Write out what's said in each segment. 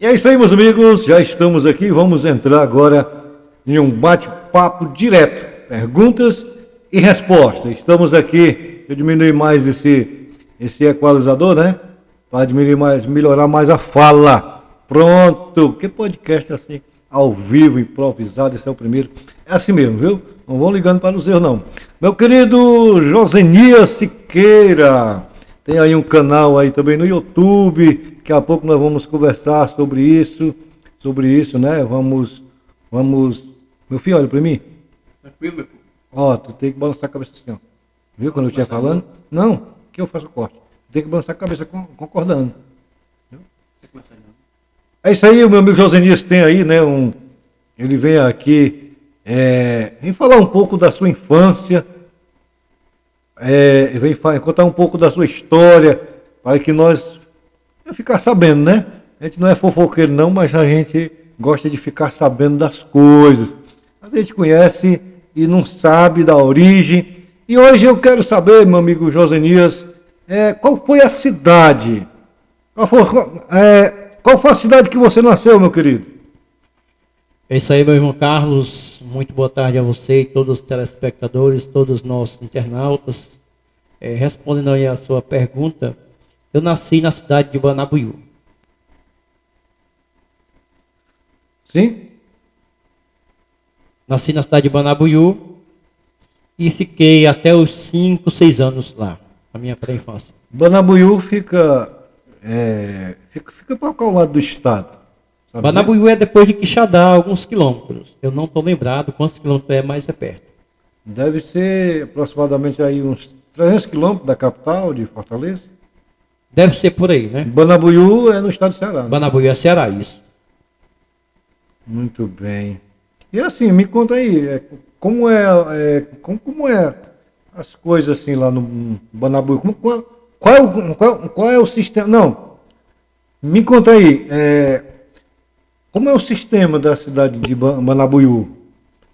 E é isso aí, meus amigos, já estamos aqui, vamos entrar agora em um bate-papo direto, perguntas e respostas. Estamos aqui, deixa eu diminuir mais esse equalizador, né? Para diminuir mais, melhorar mais a fala. Pronto, que podcast assim, ao vivo, improvisado, esse é o primeiro. É assim mesmo, viu? Não vão ligando para os erros, não. Meu querido Josenias Siqueira, tem aí um canal aí também no YouTube. Daqui a pouco nós vamos conversar sobre isso, né? Vamos. Meu filho, olha para mim. Tranquilo, meu filho. Ó, tu tem que balançar a cabeça assim, ó. Viu quando eu estiver falando? Não, que eu faço o corte. Tem que balançar a cabeça concordando. É isso aí, o meu amigo Josenias tem aí, né? Ele vem aqui vem falar um pouco da sua infância. Vem contar um pouco da sua história, para que nós ficar sabendo, né? A gente não é fofoqueiro não, mas a gente gosta de ficar sabendo das coisas. A gente conhece e não sabe da origem. E hoje eu quero saber, meu amigo Josenias, qual foi a cidade? Qual foi a cidade que você nasceu, meu querido? É isso aí, meu irmão Carlos. Muito boa tarde a você e todos os telespectadores, todos os nossos internautas. Respondendo aí a sua pergunta, eu nasci na cidade de Banabuiú. Sim? Nasci na cidade de Banabuiú e fiquei até os 5, 6 anos lá, a minha pré-infância. Banabuiú fica para qual lado do estado? Sabe Banabuiú é depois de Quixadá, alguns quilômetros. Eu não estou lembrado quantos quilômetros é, mas é perto. Deve ser aproximadamente aí uns 300 quilômetros da capital de Fortaleza. Deve ser por aí, né? Banabuiú é no estado de Ceará. Né? Banabuiú é Ceará, isso. Muito bem. E assim, me conta aí, como é as coisas assim lá no Banabuiú? Qual é o sistema? Não, me conta aí, como é o sistema da cidade de Banabuiú?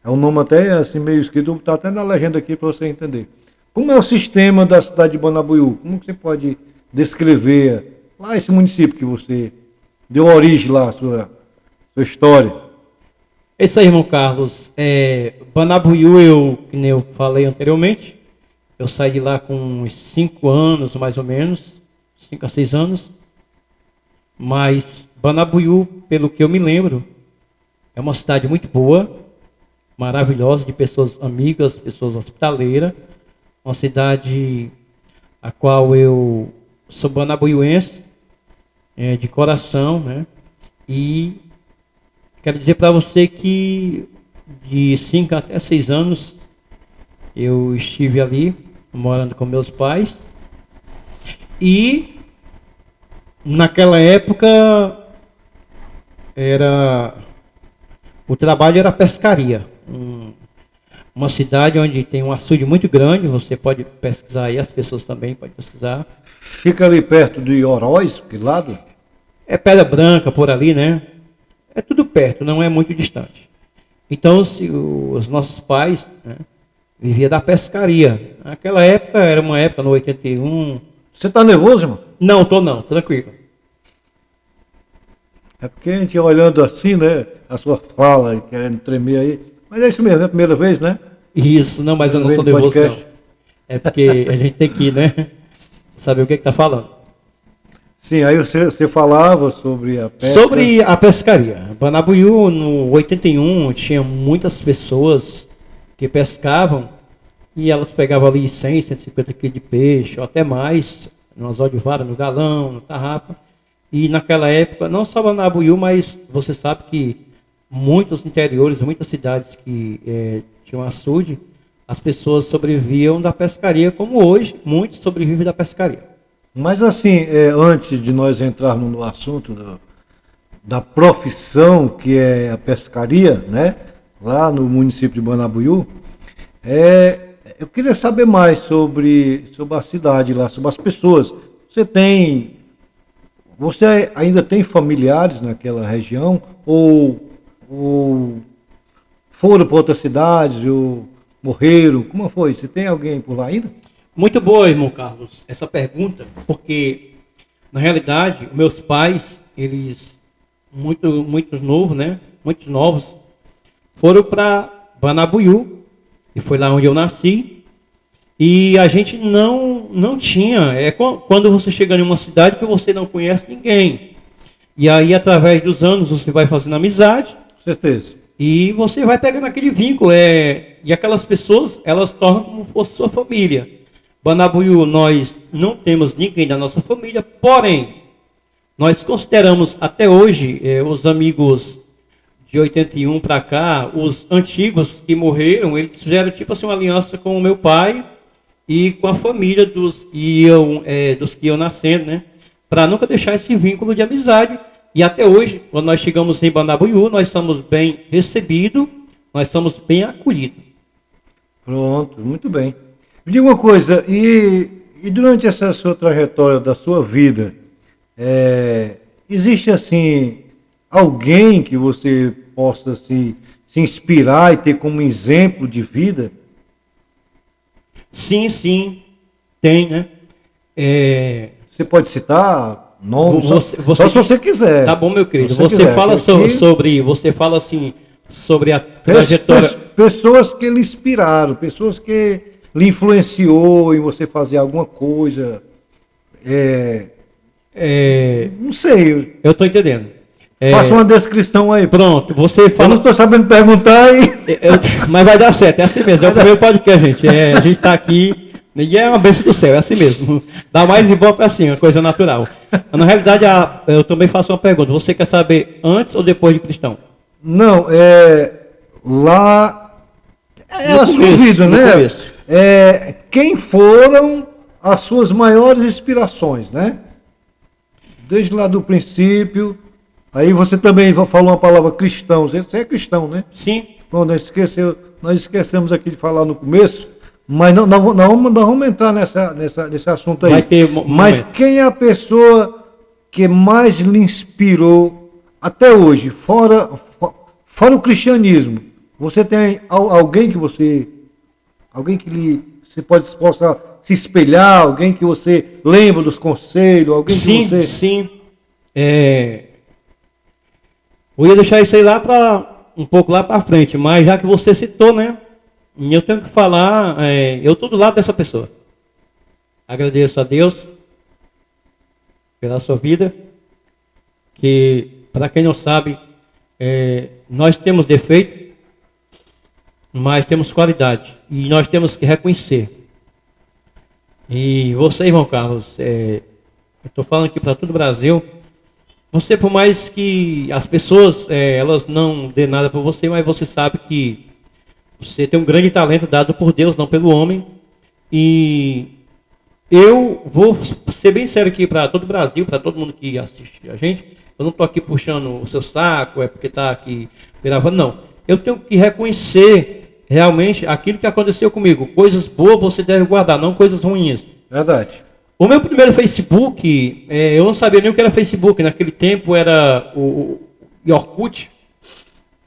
É um nome até assim meio escrito, está até na legenda aqui para você entender. Como é o sistema da cidade de Banabuiú? Como que você pode descrever lá esse município que você deu origem lá, a sua história? É isso aí, irmão Carlos. Banabuiú, que nem eu falei anteriormente, eu saí de lá com uns 5 anos, mais ou menos, 5 a 6 anos. Mas Banabuiú, pelo que eu me lembro, é uma cidade muito boa, maravilhosa, de pessoas amigas, pessoas hospitaleiras. Uma cidade a qual eu sou banabuiuense, de coração, né? E quero dizer para você que de 5 até 6 anos eu estive ali, morando com meus pais. E naquela época o trabalho era pescaria. Uma cidade onde tem um açude muito grande, você pode pesquisar aí, as pessoas também podem pesquisar. Fica ali perto de Oroz, que lado? É Pedra Branca por ali, né? É tudo perto, não é muito distante. Então, os nossos pais, né, viviam da pescaria. Naquela época, era uma época, no 81... Você tá nervoso, irmão? Não, tô não, tranquilo. É porque a gente olhando assim, né, a sua fala e querendo tremer aí. Mas é isso mesmo, é a primeira vez, né? Isso, não, mas eu não tô nervoso não. É porque a gente tem que, né, saber o que tá falando. Sim, aí você falava sobre a pesca. Sobre a pescaria. Banabuiú, no 81, tinha muitas pessoas que pescavam e elas pegavam ali 100, 150 quilos de peixe, ou até mais, no anzol de vara, no galão, no tarrapa. E naquela época, não só Banabuiú, mas você sabe que muitos interiores, muitas cidades que tinham açude, as pessoas sobreviviam da pescaria, como hoje, muitos sobrevivem da pescaria. Mas assim, antes de nós entrarmos no assunto da profissão que é a pescaria, né? Lá no município de Banabuiú, eu queria saber mais sobre a cidade lá, sobre as pessoas. Você ainda tem familiares naquela região? Ou foram para outras cidades, ou morreram? Como foi? Você tem alguém por lá ainda? Muito boa, irmão Carlos, essa pergunta, porque, na realidade, meus pais, eles muito novo, né? Muitos novos, foram para Banabuiú, e foi lá onde eu nasci. E a gente não tinha. Quando você chega em uma cidade que você não conhece ninguém. E aí, através dos anos, você vai fazendo amizade. Certeza. E você vai pegando aquele vínculo. E aquelas pessoas, elas tornam como se fosse sua família. Banabuiú, nós não temos ninguém da nossa família, porém, nós consideramos até hoje os amigos de 81 para cá, os antigos que morreram, eles fizeram tipo assim uma aliança com o meu pai e com a família dos que iam nascendo, né? Para nunca deixar esse vínculo de amizade. E até hoje, quando nós chegamos em Banabuiú, nós somos bem recebidos, nós somos bem acolhidos. Pronto, muito bem. Me diga uma coisa, e durante essa sua trajetória da sua vida, existe assim alguém que você possa se inspirar e ter como exemplo de vida? Sim, tem, né? Você pode citar nomes, só se você quiser. Tá bom, meu querido. Você fala você fala assim sobre a trajetória. Pessoas que lhe inspiraram, pessoas que lhe influenciou em você fazer alguma coisa. Não sei. Eu estou entendendo. Faça uma descrição aí. Pronto, você fala. Eu não estou sabendo perguntar aí. Mas vai dar certo, é assim mesmo. É o primeiro podcast, gente. A gente está aqui. E é uma bênção do céu, é assim mesmo. Dá mais e boa para cima, coisa natural. Na realidade, eu também faço uma pergunta. Você quer saber antes ou depois de cristão? Não, lá é a sua vida, né? Quem foram as suas maiores inspirações, né? Desde lá do princípio. Aí você também falou uma palavra cristão. Você é cristão, né? Sim. Bom, nós esquecemos aqui de falar no começo. Mas não vamos entrar nesse assunto aí. Vai ter Mas quem é a pessoa que mais lhe inspirou até hoje, fora o cristianismo? Você tem alguém que você possa se espelhar, alguém que você lembra dos conselhos, alguém que você... Sim. Eu ia deixar isso aí um pouco lá para frente, mas já que você citou, né? Eu tenho que falar, eu estou do lado dessa pessoa. Agradeço a Deus pela sua vida, que, para quem não sabe, nós temos defeito, mas temos qualidade, e nós temos que reconhecer. E você, irmão Carlos, eu estou falando aqui para todo o Brasil, você, por mais que as pessoas, elas não dêem nada para você, mas você sabe que você tem um grande talento dado por Deus, não pelo homem. E eu vou ser bem sério aqui para todo o Brasil, para todo mundo que assiste a gente. Eu não estou aqui puxando o seu saco, porque está aqui gravando, não. Eu tenho que reconhecer realmente aquilo que aconteceu comigo. Coisas boas você deve guardar, não coisas ruins. Verdade. O meu primeiro Facebook, eu não sabia nem o que era Facebook. Naquele tempo era o Orkut.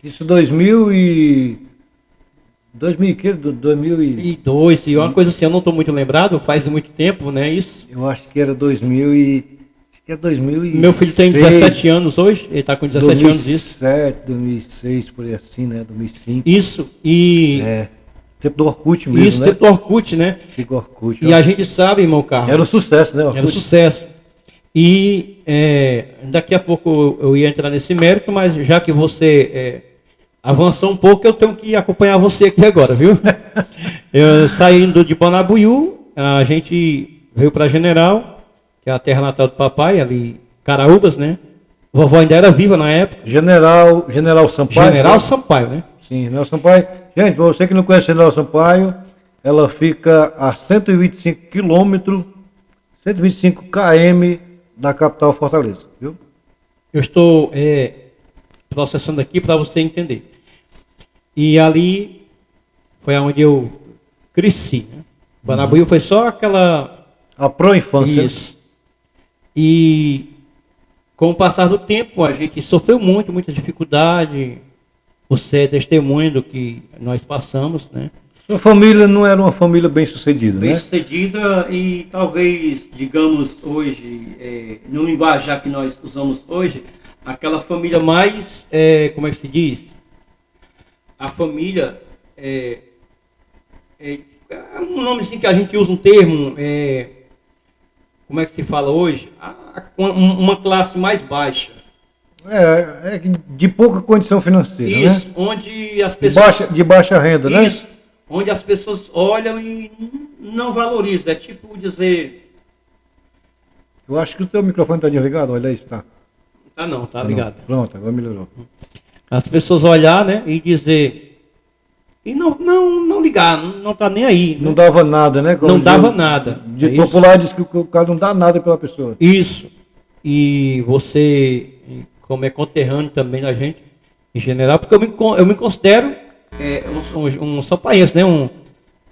Isso 2002 e uma coisa assim, eu não estou muito lembrado, faz muito tempo, né, isso? Eu acho que era 2006. Meu filho tem 17 anos hoje, ele está com 17 anos isso. 2007, 2006, por aí assim, né, 2005. Isso, tempo do Orkut mesmo, isso, né? tempo do Orkut, né? Fica Orkut. E a gente sabe, irmão Carlos. Era um sucesso, né, Orkut? Era um sucesso. E daqui a pouco eu ia entrar nesse mérito, mas já que você... avançou um pouco, eu tenho que acompanhar você aqui agora, viu? Eu saindo de Banabuiú, a gente veio para General, que é a terra natal do papai, ali, Caraúbas, né? Vovó ainda era viva na época. General Sampaio. General Sampaio, né? Sim, General Sampaio. Gente, você que não conhece General Sampaio, ela fica a 125 quilômetros, 125 km da capital Fortaleza, viu? Eu estou processando aqui para você entender. E ali foi onde eu cresci, né? Banabuiú foi só aquela... A pró-infância. Isso. E com o passar do tempo, a gente sofreu muita dificuldade. Você é testemunha do que nós passamos, né? Sua família não era uma família bem-sucedida, né? Bem-sucedida e talvez, digamos, hoje, no linguajar que nós usamos hoje, aquela família mais, como é que se diz? A família, é um nomezinho que a gente usa um termo, como é que se fala hoje? Uma classe mais baixa. De pouca condição financeira, isso, né? onde as pessoas... De baixa renda, né? Isso, onde as pessoas olham e não valorizam. É tipo dizer... Eu acho que o teu microfone está desligado, olha aí, está. Tá ligado. Não. Pronto, agora melhorou. As pessoas olhar, né, e dizer... E não ligar, não tá nem aí. Né? Não dava nada, né? Não dava nada. De popular diz que o cara não dá nada pela pessoa. Isso. E você, como é conterrâneo também da gente, em general, porque eu me considero um sampaense, né?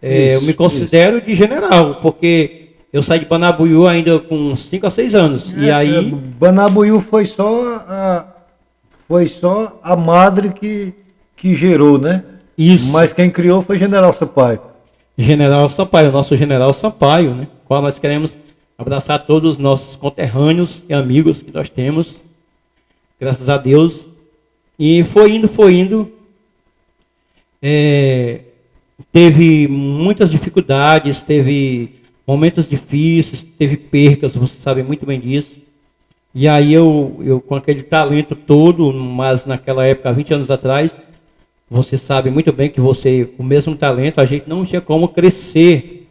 Eu me considero de general, porque eu saí de Banabuiú ainda com 5 a 6 anos. E aí... Banabuiú foi só a madre que gerou, né? Isso. Mas quem criou foi General Sampaio. General Sampaio, nosso General Sampaio, né? Qual nós queremos abraçar todos os nossos conterrâneos e amigos que nós temos, graças a Deus. E foi indo. Teve muitas dificuldades, teve momentos difíceis, teve percas, você sabe muito bem disso. E aí eu com aquele talento todo, mas naquela época, 20 anos atrás, você sabe muito bem que com o mesmo talento, a gente não tinha como crescer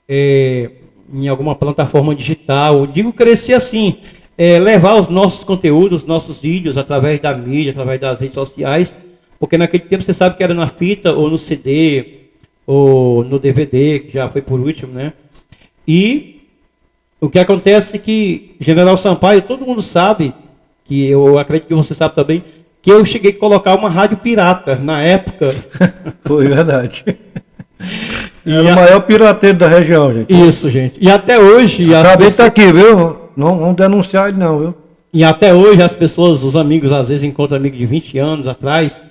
em alguma plataforma digital. Eu digo crescer assim, levar os nossos conteúdos, os nossos vídeos através da mídia, através das redes sociais, porque naquele tempo você sabe que era na fita, ou no CD, ou no DVD, que já foi por último, né? E o que acontece é que General Sampaio, todo mundo sabe, que eu acredito que você sabe também, que eu cheguei a colocar uma rádio pirata na época. Foi verdade. Era o maior pirateiro da região, gente. Isso, gente. E até hoje... Acabei de estar aqui, viu? Não vamos denunciar ele não, viu? E até hoje as pessoas, os amigos, às vezes encontram amigo de 20 anos atrás,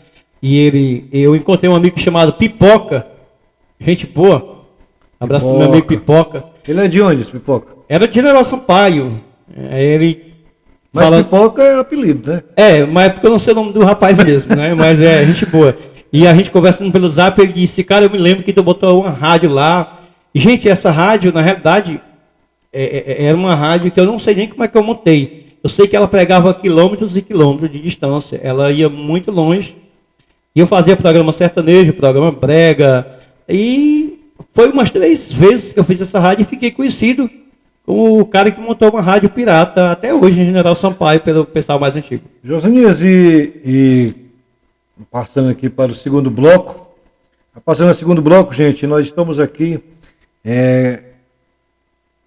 e eu encontrei um amigo chamado Pipoca. Gente boa. Abraço pro meu amigo Pipoca. Ele é de onde, esse Pipoca? Era de General Sampaio. Mas Pipoca é apelido, né? Mas é porque eu não sei o nome do rapaz mesmo, né? Mas é gente boa. E a gente conversando pelo zap, ele disse, cara, eu me lembro que tu botou uma rádio lá. E, gente, essa rádio, na realidade, era uma rádio que eu não sei nem como é que eu montei. Eu sei que ela pegava quilômetros e quilômetros de distância. Ela ia muito longe. E eu fazia programa sertanejo, programa brega. E foi umas 3 vezes que eu fiz essa rádio e fiquei conhecido como o cara que montou uma rádio pirata até hoje em General Sampaio, pelo pessoal mais antigo. Josanias, e passando aqui para o segundo bloco. Passando ao segundo bloco, gente, nós estamos aqui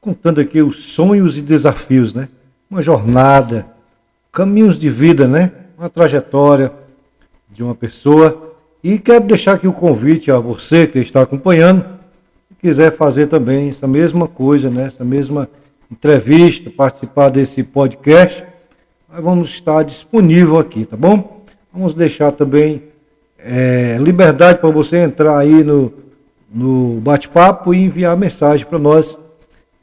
contando aqui os sonhos e desafios, né? Uma jornada, caminhos de vida, né? Uma trajetória de uma pessoa. E quero deixar aqui o convite a você que está acompanhando, se quiser fazer também essa mesma coisa, né? Essa mesma entrevista, participar desse podcast, nós vamos estar disponível aqui, tá bom? Vamos deixar também liberdade para você entrar aí no bate-papo e enviar mensagem para nós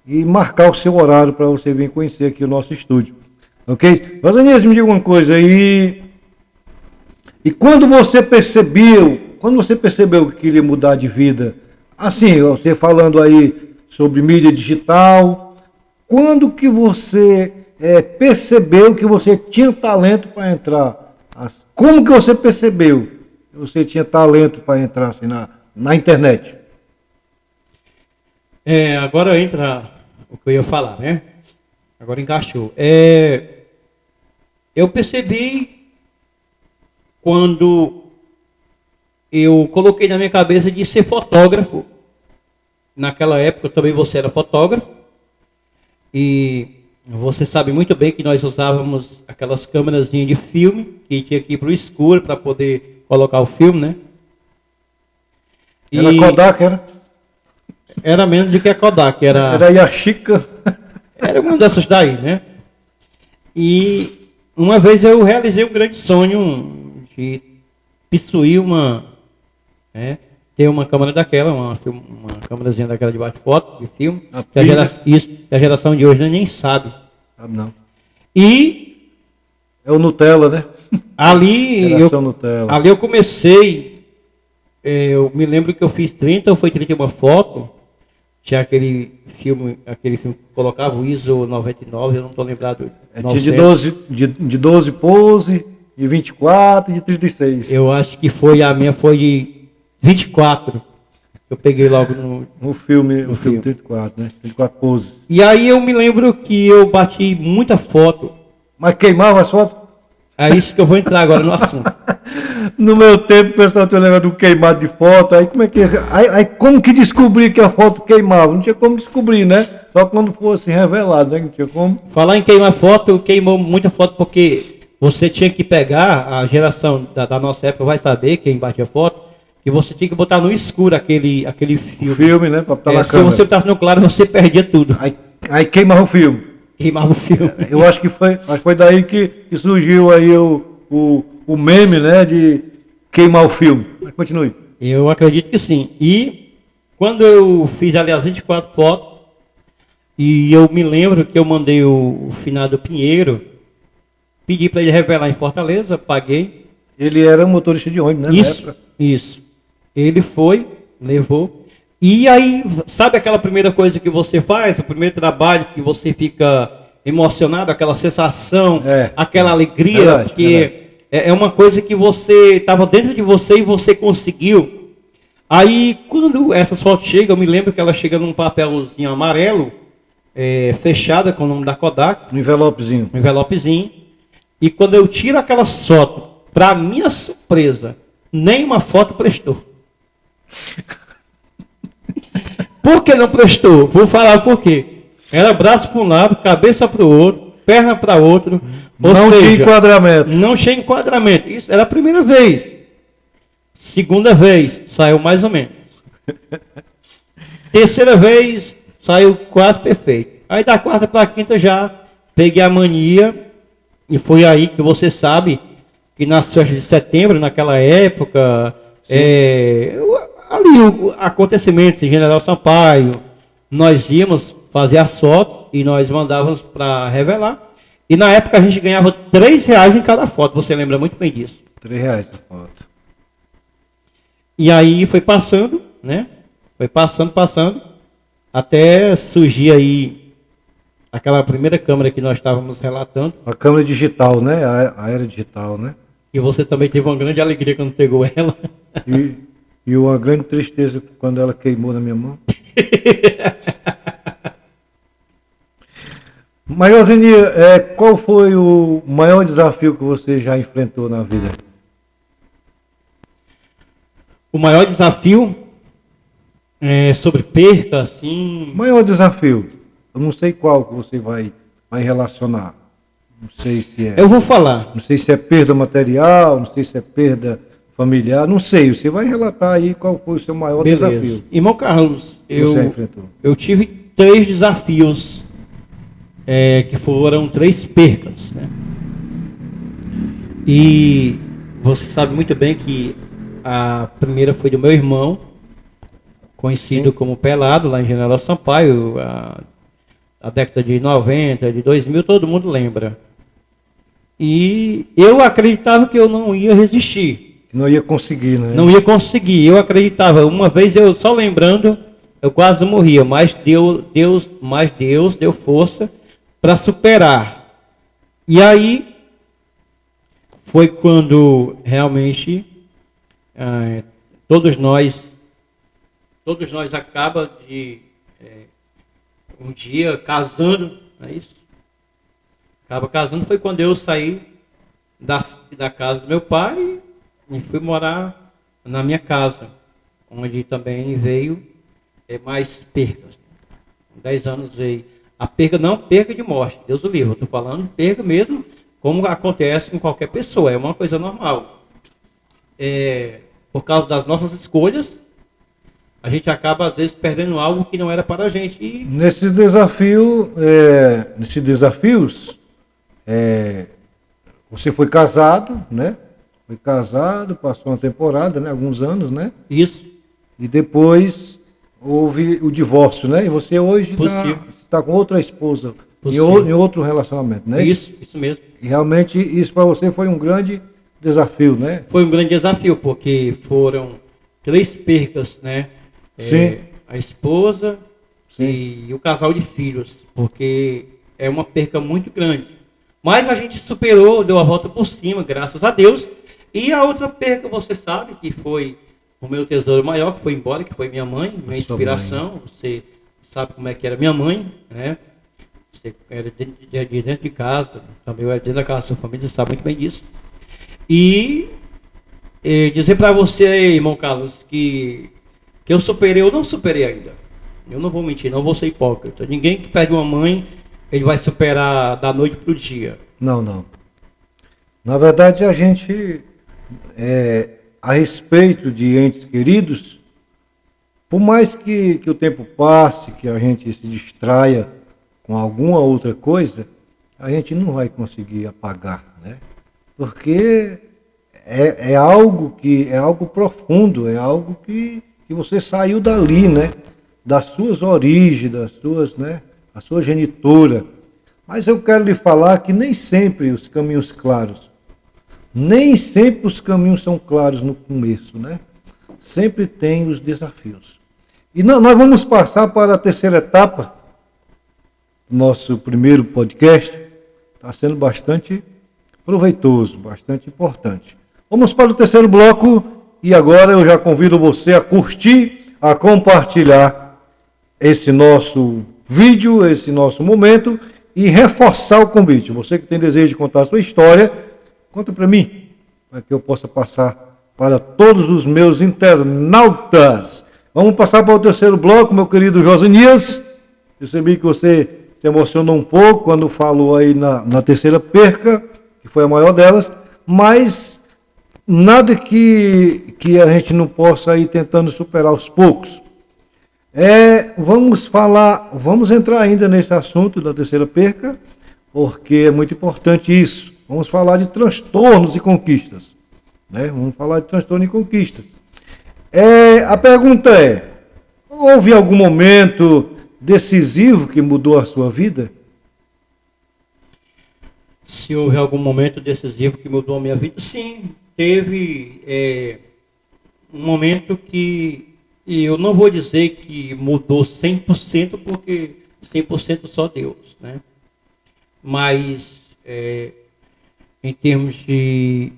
e marcar o seu horário para você vir conhecer aqui o nosso estúdio. Ok? Rosanias, me diga uma coisa aí. E quando você percebeu que queria mudar de vida, assim, você falando aí sobre mídia digital, quando que você percebeu que você tinha talento para entrar? Como que você percebeu que você tinha talento para entrar assim, na internet? Agora entra o que eu ia falar, né? Agora encaixou. Eu percebi quando eu coloquei na minha cabeça de ser fotógrafo. Naquela época também você era fotógrafo. E você sabe muito bem que nós usávamos aquelas câmeras de filme, que tinha que ir para o escuro para poder colocar o filme, né? Era Kodak, era? Era menos do que a Kodak. Era Yashica. Era uma dessas daí, né? E uma vez eu realizei um grande sonho de possuir ter uma câmera daquela, uma câmerazinha daquela de bate-foto, de filme, que a geração de hoje nem sabe. Não. E É o Nutella, né? Ali Nutella. ali eu comecei, eu me lembro que eu fiz 30 ou foi 31 foto. Tinha aquele filme que colocava o ISO 99, eu não estou lembrado. Tinha de 12 pose, de 24 e de 36. Eu acho que a minha foi de 24. Eu peguei logo no filme 34, né? 34 poses. E aí eu me lembro que eu bati muita foto. Mas queimava as fotos? É isso que eu vou entrar agora no assunto. No meu tempo, o pessoal tinha um negócio do queimado de foto. Aí como é que. Aí como que descobri que a foto queimava? Não tinha como descobrir, né? Só quando fosse revelado, né? Não tinha como. Falar em queimar foto, queimou muita foto porque você tinha que pegar, a geração da nossa época vai saber, quem batia foto, que você tinha que botar no escuro aquele filme. O filme, né? Pra botar na se câmera. você botasse no claro, você perdia tudo. Aí queimava o filme. Queimava o filme. Eu acho que foi daí que surgiu aí o meme, né? De queimar o filme. Mas continue. Eu acredito que sim. E quando eu fiz, aliás, 24 fotos, e eu me lembro que eu mandei o finado Pinheiro, pedi para ele revelar em Fortaleza, paguei. Ele era motorista de ônibus, né? Isso. Ele foi, levou. E aí, sabe aquela primeira coisa que você faz, o primeiro trabalho que você fica emocionado, aquela sensação, aquela alegria, verdade, porque é uma coisa que você estava dentro de você e você conseguiu. Aí, quando essas fotos chegam, eu me lembro que ela chega num papelzinho amarelo, fechada com o nome da Kodak. Um envelopezinho. Um envelopezinho. E quando eu tiro aquela foto, para minha surpresa, nenhuma foto prestou. Por que não prestou? Vou falar por quê. Era braço para um lado, cabeça para o outro, perna para outro. Não tinha enquadramento. Não tinha enquadramento. Isso era a primeira vez. Segunda vez, saiu mais ou menos. Terceira vez, saiu quase perfeito. Aí da quarta para a quinta já peguei a mania. E foi aí que você sabe que nas festas de setembro, naquela época, ali acontecimentos em General Sampaio, nós íamos fazer as fotos e nós mandávamos para revelar. E na época a gente ganhava R$3 em cada foto, você lembra muito bem disso. R$3 a foto. E aí foi passando, né? Foi passando, até surgir aí aquela primeira câmera que nós estávamos relatando. A câmera digital, né? A era digital, né? E você também teve uma grande alegria quando pegou ela. E uma grande tristeza quando ela queimou na minha mão. Mas, Ozenia, qual foi o maior desafio que você já enfrentou na vida? O maior desafio sobre perca, assim... O maior desafio? Eu não sei qual que você vai relacionar. Não sei se é... Eu vou falar. Não sei se é perda material, não sei se é perda familiar, não sei. Você vai relatar aí qual foi o seu maior desafio. Irmão Carlos, você enfrentou. Eu tive 3 desafios, que foram 3 percas, né? E você sabe muito bem que a primeira foi do meu irmão, conhecido como Pelado, lá em General Sampaio, a década de 90, de 2000, todo mundo lembra. E eu acreditava que eu não ia resistir. Não ia conseguir, né? Não ia conseguir, eu acreditava. Uma vez, eu só lembrando, eu quase morria, mas Deus deu força para superar. E aí, foi quando realmente todos nós acaba de um dia casando, não é isso? Acaba casando, foi quando eu saí da casa do meu pai e fui morar na minha casa, onde também veio mais percas. 10 anos veio. A perca, não perca de morte, Deus o livre, eu estou falando perca mesmo, como acontece com qualquer pessoa, é uma coisa normal. Por causa das nossas escolhas, a gente acaba às vezes perdendo algo que não era para a gente. E... Nesses desafios, você foi casado, né? Foi casado, passou uma temporada, né? Alguns anos, né? Isso. E depois houve o divórcio, né? E você hoje está com outra esposa. em outro relacionamento, né? Isso mesmo. E realmente isso para você foi um grande desafio, né? Foi um grande desafio, porque foram 3 percas, né? Sim. A esposa Sim. e o casal de filhos, porque é uma perca muito grande. Mas a gente superou, deu a volta por cima, graças a Deus. E a outra perca, você sabe, que foi o meu tesouro maior, que foi embora, que foi minha mãe, minha inspiração. Você sabe como é que era minha mãe, né? Você era de dentro de casa, também eu era dentro da casa da sua família, você sabe muito bem disso. E dizer para você, irmão Carlos, que eu superei, eu não superei ainda. Eu não vou mentir, não vou ser hipócrita. Ninguém que perde uma mãe, ele vai superar da noite para o dia. Não, não. Na verdade, a gente, a respeito de entes queridos, por mais que o tempo passe, que a gente se distraia com alguma outra coisa, a gente não vai conseguir apagar, né? Porque é algo profundo, é algo que você saiu dali, né? Das suas origens, das suas, né? A sua genitora. Mas eu quero lhe falar que nem sempre os caminhos claros, nem sempre os caminhos são claros no começo, né? Sempre tem os desafios. E nós vamos passar para a terceira etapa do nosso primeiro podcast. Está sendo bastante proveitoso, bastante importante. Vamos para o terceiro bloco e agora eu já convido você a curtir, a compartilhar esse nosso vídeo, esse nosso momento e reforçar o convite. Você que tem desejo de contar a sua história, conta para mim, para que eu possa passar para todos os meus internautas. Vamos passar para o terceiro bloco, meu querido Josanias. Percebi que você se emocionou um pouco quando falou aí na terceira perca, que foi a maior delas, mas nada que a gente não possa ir tentando superar aos poucos. Vamos entrar ainda nesse assunto da terceira perca, porque é muito importante isso. Vamos falar de transtornos e conquistas. Né? Vamos falar de transtorno e conquistas. A pergunta houve algum momento decisivo que mudou a sua vida? Se houve algum momento decisivo que mudou a minha vida? Sim, teve um momento que, e eu não vou dizer que mudou 100%, porque 100% só Deus, né? Mas, em termos de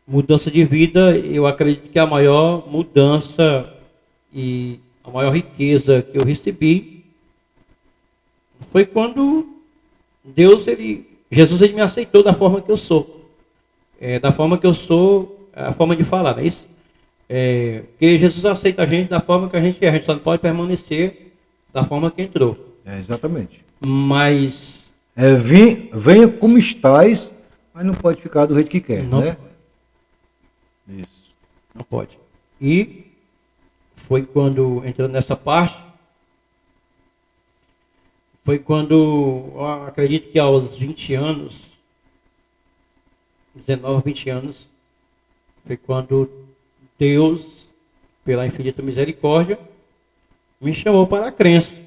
mudança de vida, eu acredito que a maior mudança e a maior riqueza que eu recebi foi quando Jesus me aceitou da forma que eu sou. Da forma que eu sou, a forma de falar, não é isso? Porque Jesus aceita a gente da forma que a gente só não pode permanecer da forma que entrou. Exatamente. Mas... venha como estás, mas não pode ficar do jeito que quer, não, né? Isso. Não pode. E foi quando, entrando nessa parte, foi quando, eu acredito que aos 20 anos, 19, 20 anos, foi quando Deus, pela infinita misericórdia, me chamou para a crença.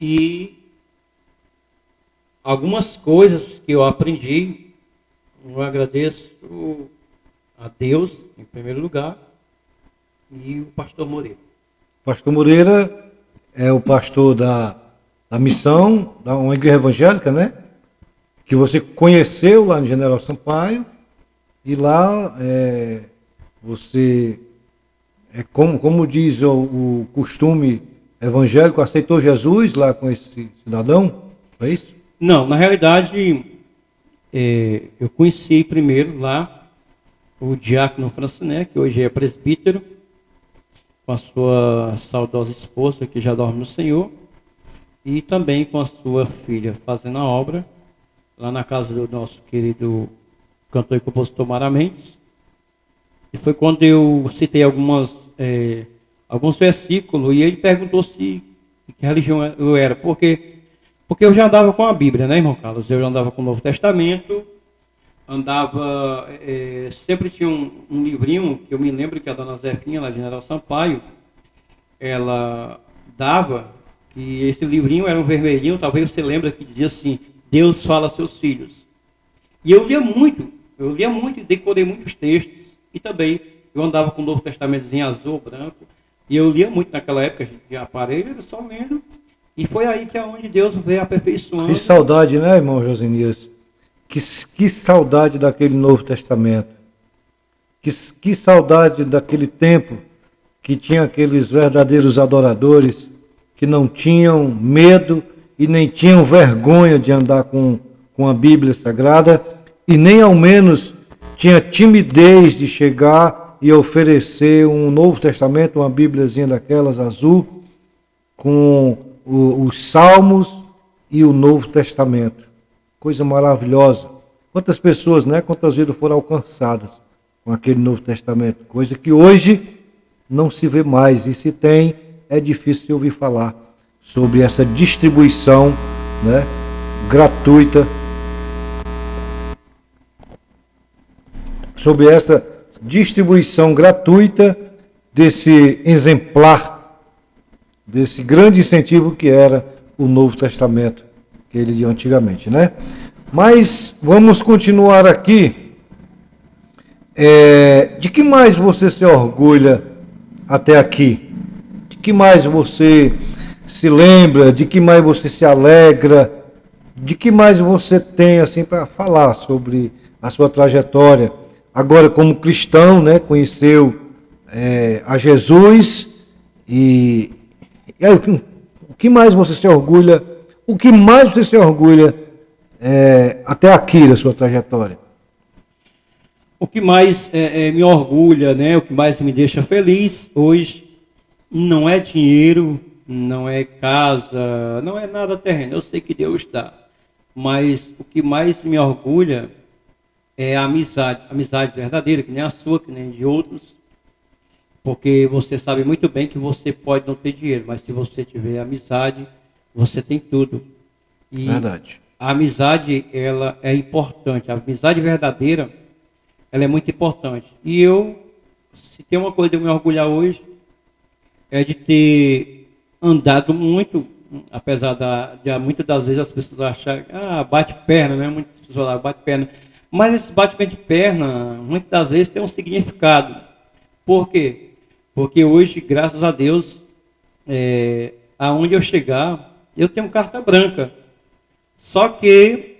E algumas coisas que eu aprendi, eu agradeço a Deus, em primeiro lugar, e o pastor Moreira. Pastor Moreira é o pastor da missão, da uma igreja evangélica, né? Que você conheceu lá no General Sampaio, e lá você, como diz o costume evangélico, aceitou Jesus lá com esse cidadão, é isso? Não, na realidade, eu conheci primeiro lá o diácono Franciné, que hoje é presbítero, com a sua saudosa esposa, que já dorme no Senhor, e também com a sua filha, fazendo a obra, lá na casa do nosso querido cantor e compositor Mara Mendes. E foi quando eu citei alguns versículos, e ele perguntou se que religião eu era, porque eu já andava com a Bíblia, né, irmão Carlos? Eu já andava com o Novo Testamento, sempre tinha um livrinho, que eu me lembro que a dona Zefinha, lá de General Sampaio, ela dava, E esse livrinho era um vermelhinho, talvez você lembre, que dizia assim: Deus fala a seus filhos. E eu lia muito, decorei muitos textos. E também eu andava com o Novo Testamento em azul, branco. E eu lia muito naquela época, a gente tinha aparelho, era só lendo. E foi aí que é onde Deus veio aperfeiçoando. Que saudade, né, irmão Josenias? Que saudade daquele Novo Testamento. Que saudade daquele tempo que tinha aqueles verdadeiros adoradores que não tinham medo e nem tinham vergonha de andar com a Bíblia Sagrada e nem ao menos tinha timidez de chegar e oferecer um Novo Testamento, uma Bíbliazinha daquelas azul, com os Salmos e o Novo Testamento. Coisa maravilhosa. Quantas pessoas, né? Quantas vidas foram alcançadas com aquele Novo Testamento? Coisa que hoje não se vê mais. E se tem, é difícil ouvir falar sobre essa distribuição, né, gratuita. Sobre essa distribuição gratuita desse exemplar, desse grande incentivo que era o Novo Testamento, aquele de antigamente, né? Mas vamos continuar aqui. De que mais você se orgulha até aqui? De que mais você se lembra? De que mais você se alegra? De que mais você tem assim para falar sobre a sua trajetória? Agora como cristão, né? Conheceu a Jesus e aí, o que mais você se orgulha? O que mais você se orgulha até aqui da sua trajetória? O que mais me orgulha, né? O que mais me deixa feliz hoje não é dinheiro, não é casa, não é nada terreno. Eu sei que Deus dá, mas o que mais me orgulha é a amizade verdadeira, que nem a sua, que nem de outros. Porque você sabe muito bem que você pode não ter dinheiro, mas se você tiver amizade, você tem tudo. E verdade. A amizade, ela é importante. A amizade verdadeira, ela é muito importante. E se tem uma coisa de eu me orgulhar hoje, é de ter andado muito, apesar de muitas das vezes as pessoas acharem, bate perna, né? Muitas pessoas falam, bate perna. Mas esse bate de perna, muitas das vezes tem um significado. Por quê? Porque hoje, graças a Deus, aonde eu chegar, eu tenho carta branca. Só que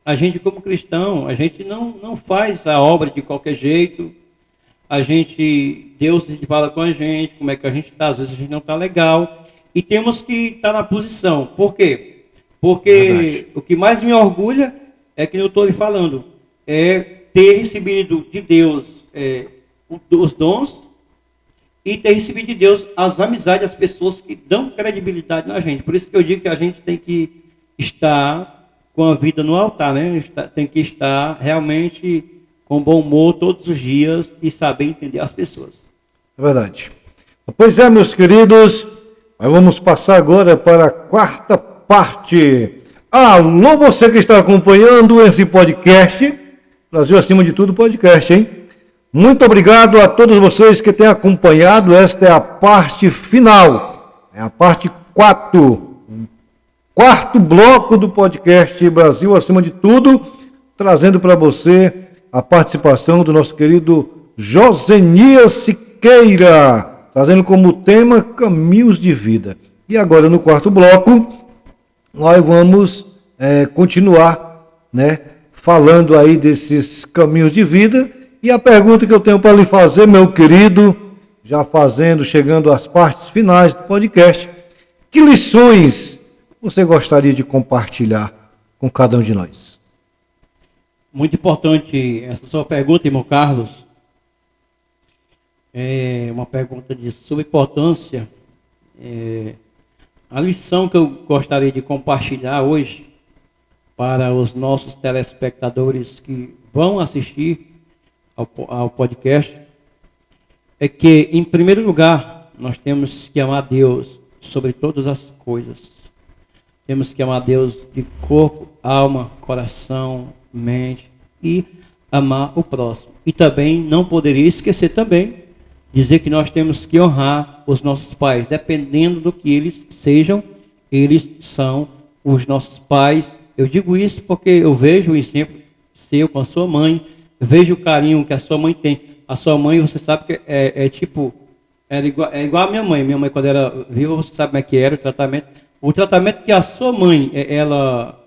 a gente, como cristão, a gente não faz a obra de qualquer jeito. Deus fala com a gente, como é que a gente está, às vezes a gente não está legal. E temos que estar na posição. Por quê? Porque o que mais me orgulha é que eu estou lhe falando, é ter recebido de Deus os dons e ter recebido de Deus as amizades, as pessoas que dão credibilidade na gente. Por isso que eu digo que a gente tem que estar com a vida no altar, né? Tem que estar realmente com bom humor todos os dias e saber entender as pessoas. É verdade. Pois é, meus queridos, nós vamos passar agora para a quarta parte. Alô, você que está acompanhando esse podcast, Brasil Acima de Tudo podcast, hein? Muito obrigado a todos vocês que têm acompanhado. Esta é a parte final, é a parte 4, quarto bloco do podcast Brasil Acima de Tudo, trazendo para você a participação do nosso querido Josenias Siqueira, trazendo como tema Caminhos de Vida. E agora no quarto bloco, nós vamos continuar, né, falando aí desses caminhos de vida. E a pergunta que eu tenho para lhe fazer, meu querido, chegando às partes finais do podcast, que lições você gostaria de compartilhar com cada um de nós? Muito importante essa sua pergunta, irmão Carlos. É uma pergunta de suma importância. A lição que eu gostaria de compartilhar hoje para os nossos telespectadores que vão assistir ao podcast é que, em primeiro lugar, nós temos que amar Deus sobre todas as coisas. Temos que amar Deus de corpo, alma, coração, mente e amar o próximo. E também não poderia esquecer também dizer que nós temos que honrar os nossos pais, dependendo do que eles sejam eles são os nossos pais. Eu digo isso porque eu vejo o exemplo seu com a sua mãe, vejo o carinho que a sua mãe tem. A sua mãe, você sabe que é igual a minha mãe. Minha mãe, quando era viva, você sabe como é que era o tratamento. O tratamento que a sua mãe, ela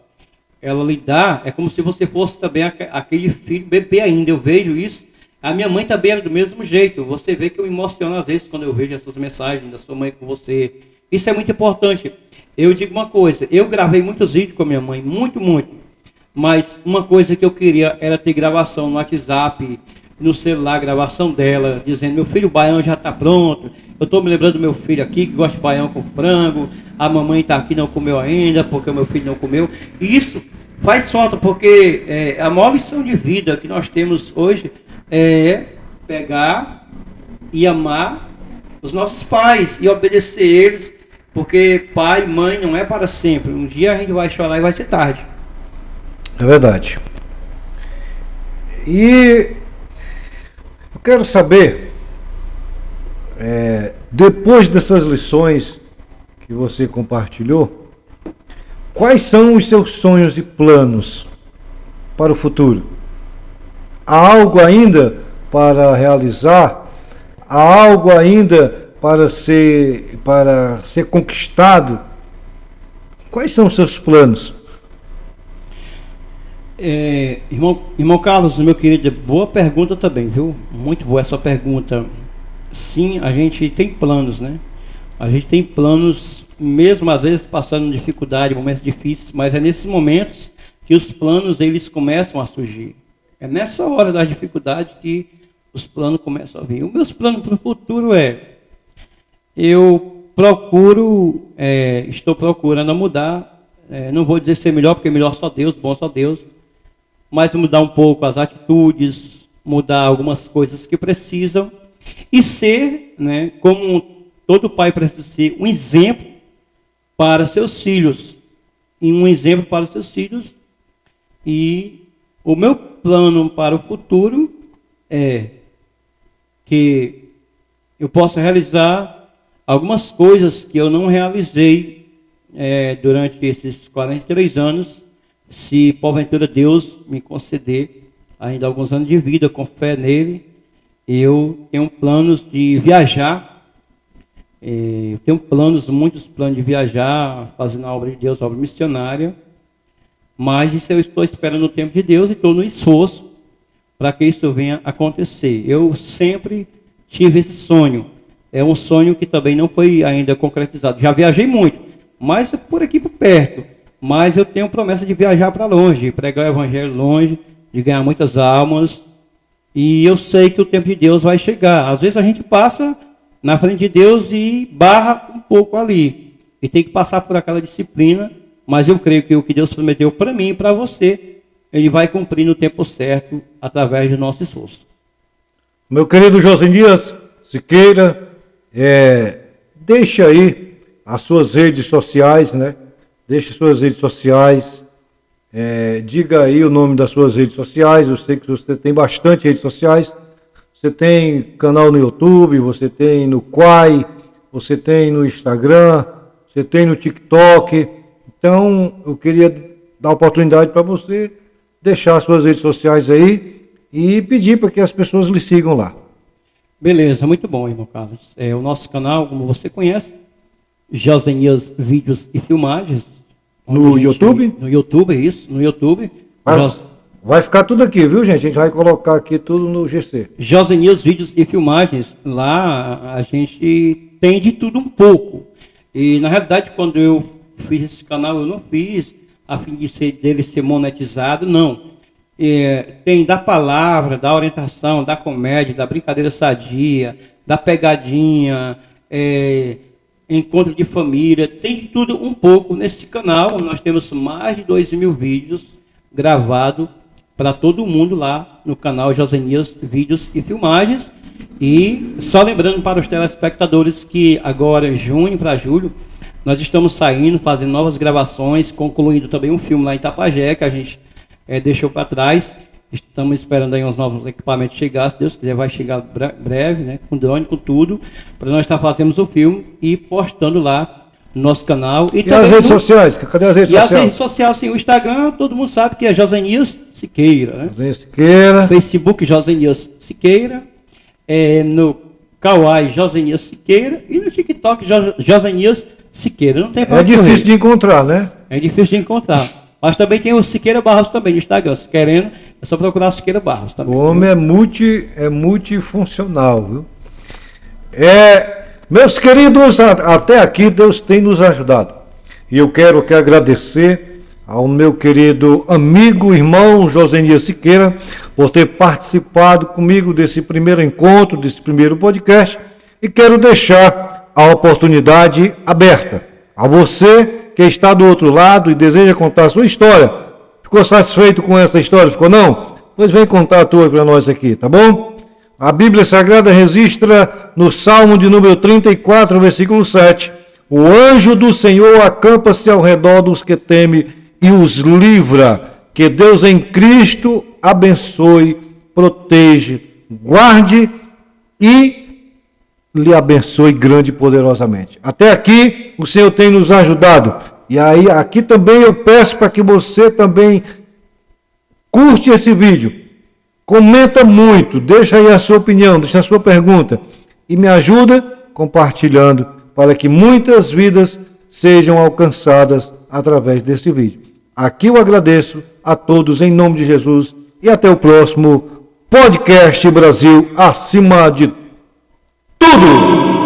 lhe dá, é como se você fosse também aquele filho bebê ainda. Eu vejo isso. A minha mãe também era do mesmo jeito. Você vê que eu me emociono às vezes quando eu vejo essas mensagens da sua mãe com você. Isso é muito importante. Eu digo uma coisa, eu gravei muitos vídeos com a minha mãe, muito, muito. Mas uma coisa que eu queria era ter gravação no WhatsApp, no celular, gravação dela, dizendo, meu filho, o baião já está pronto. Eu estou me lembrando do meu filho aqui, que gosta de baião com frango. A mamãe está aqui, não comeu ainda, porque o meu filho não comeu. E isso faz falta, porque a maior lição de vida que nós temos hoje é pegar e amar os nossos pais e obedecer eles, porque pai e mãe não é para sempre. Um dia a gente vai chorar e vai ser tarde. É verdade. E eu quero saber, depois dessas lições que você compartilhou, quais são os seus sonhos e planos para o futuro? Há algo ainda para realizar? Há algo ainda para ser conquistado? Quais são os seus planos? Irmão Carlos, meu querido, boa pergunta também, viu? Muito boa essa pergunta. Sim, a gente tem planos, né? A gente tem planos, mesmo às vezes passando dificuldade, momentos difíceis, mas é nesses momentos que os planos eles começam a surgir. É nessa hora da dificuldade que os planos começam a vir. Os meus planos para o futuro eu estou procurando mudar, não vou dizer ser melhor, porque melhor só Deus, bom só Deus, mas mudar um pouco as atitudes, mudar algumas coisas que precisam, e ser, né, como todo pai precisa ser, um exemplo para seus filhos, e um exemplo para os seus filhos. E o meu plano para o futuro é que eu possa realizar algumas coisas que eu não realizei durante esses 43 anos, se porventura Deus me conceder ainda alguns anos de vida, com fé nele. Eu tenho planos de viajar, muitos planos de viajar, fazendo a obra de Deus, a obra missionária, mas isso eu estou esperando o tempo de Deus e estou no esforço para que isso venha acontecer. Eu sempre tive esse sonho, é um sonho que também não foi ainda concretizado. Já viajei muito, mas por aqui por perto, mas eu tenho promessa de viajar para longe, de pregar o evangelho longe, de ganhar muitas almas, e eu sei que o tempo de Deus vai chegar. Às vezes a gente passa na frente de Deus e barra um pouco ali, e tem que passar por aquela disciplina, mas eu creio que o que Deus prometeu para mim e para você, Ele vai cumprir no tempo certo, através do nosso esforço. Meu querido Josenias Siqueira, deixa aí as suas redes sociais, né? Deixe suas redes sociais, diga aí o nome das suas redes sociais. Eu sei que você tem bastante redes sociais. Você tem canal no YouTube, você tem no Quai, você tem no Instagram, você tem no TikTok. Então, eu queria dar a oportunidade para você deixar suas redes sociais aí e pedir para que as pessoas lhe sigam lá. Beleza, muito bom, irmão Carlos. O nosso canal, como você conhece, Josenias Vídeos e Filmagens. No YouTube? No YouTube, isso, no YouTube. Vai ficar tudo aqui, viu, gente? A gente vai colocar aqui tudo no GC. Josenias Vídeos e Filmagens. Lá a gente tem de tudo um pouco. E, na realidade, quando eu fiz esse canal, eu não fiz a fim dele ser monetizado, não. Tem da palavra, da orientação, da comédia, da brincadeira sadia, da pegadinha, encontro de família, tem tudo um pouco nesse canal. Nós temos mais de 2.000 vídeos gravados para todo mundo lá no canal Josenias Vídeos e Filmagens. E só lembrando para os telespectadores que agora, em junho para julho, nós estamos saindo, fazendo novas gravações, concluindo também um filme lá em Itapajé, que a gente deixou para trás. Estamos esperando aí uns novos equipamentos chegar, se Deus quiser vai chegar breve, né, com drone, com tudo, para nós estar fazendo o filme e postando lá no nosso canal. E as redes sociais? Cadê as redes sociais? As redes sociais, sim, o Instagram, todo mundo sabe que é Josenias Siqueira, né? Josenias Siqueira. Facebook, Josenias Siqueira. No Kawaii, Josenias Siqueira. E no TikTok, Josenias Siqueira. Não tem É difícil de encontrar, né? É difícil de encontrar. Mas também tem o Siqueira Barros também no Instagram. Se querendo, é só procurar Siqueira Barros também. O homem é multifuncional, viu? Meus queridos, até aqui Deus tem nos ajudado. E eu quero agradecer ao meu querido amigo, irmão Josenias Siqueira, por ter participado comigo desse primeiro encontro, desse primeiro podcast. E quero deixar a oportunidade aberta a você que está do outro lado e deseja contar a sua história. Ficou satisfeito com essa história? Ficou não? Pois vem contar a tua para nós aqui, tá bom? A Bíblia Sagrada registra no Salmo de número 34, versículo 7, o anjo do Senhor acampa-se ao redor dos que temem e os livra. Que Deus em Cristo abençoe, proteja, guarde e lhe abençoe grande e poderosamente. Até aqui o Senhor tem nos ajudado. E aí aqui também eu peço para que você também curte esse vídeo. Comenta muito, deixa aí a sua opinião, deixa a sua pergunta. E me ajuda compartilhando para que muitas vidas sejam alcançadas através desse vídeo. Aqui eu agradeço a todos em nome de Jesus e até o próximo Podcast Brasil acima de tudo!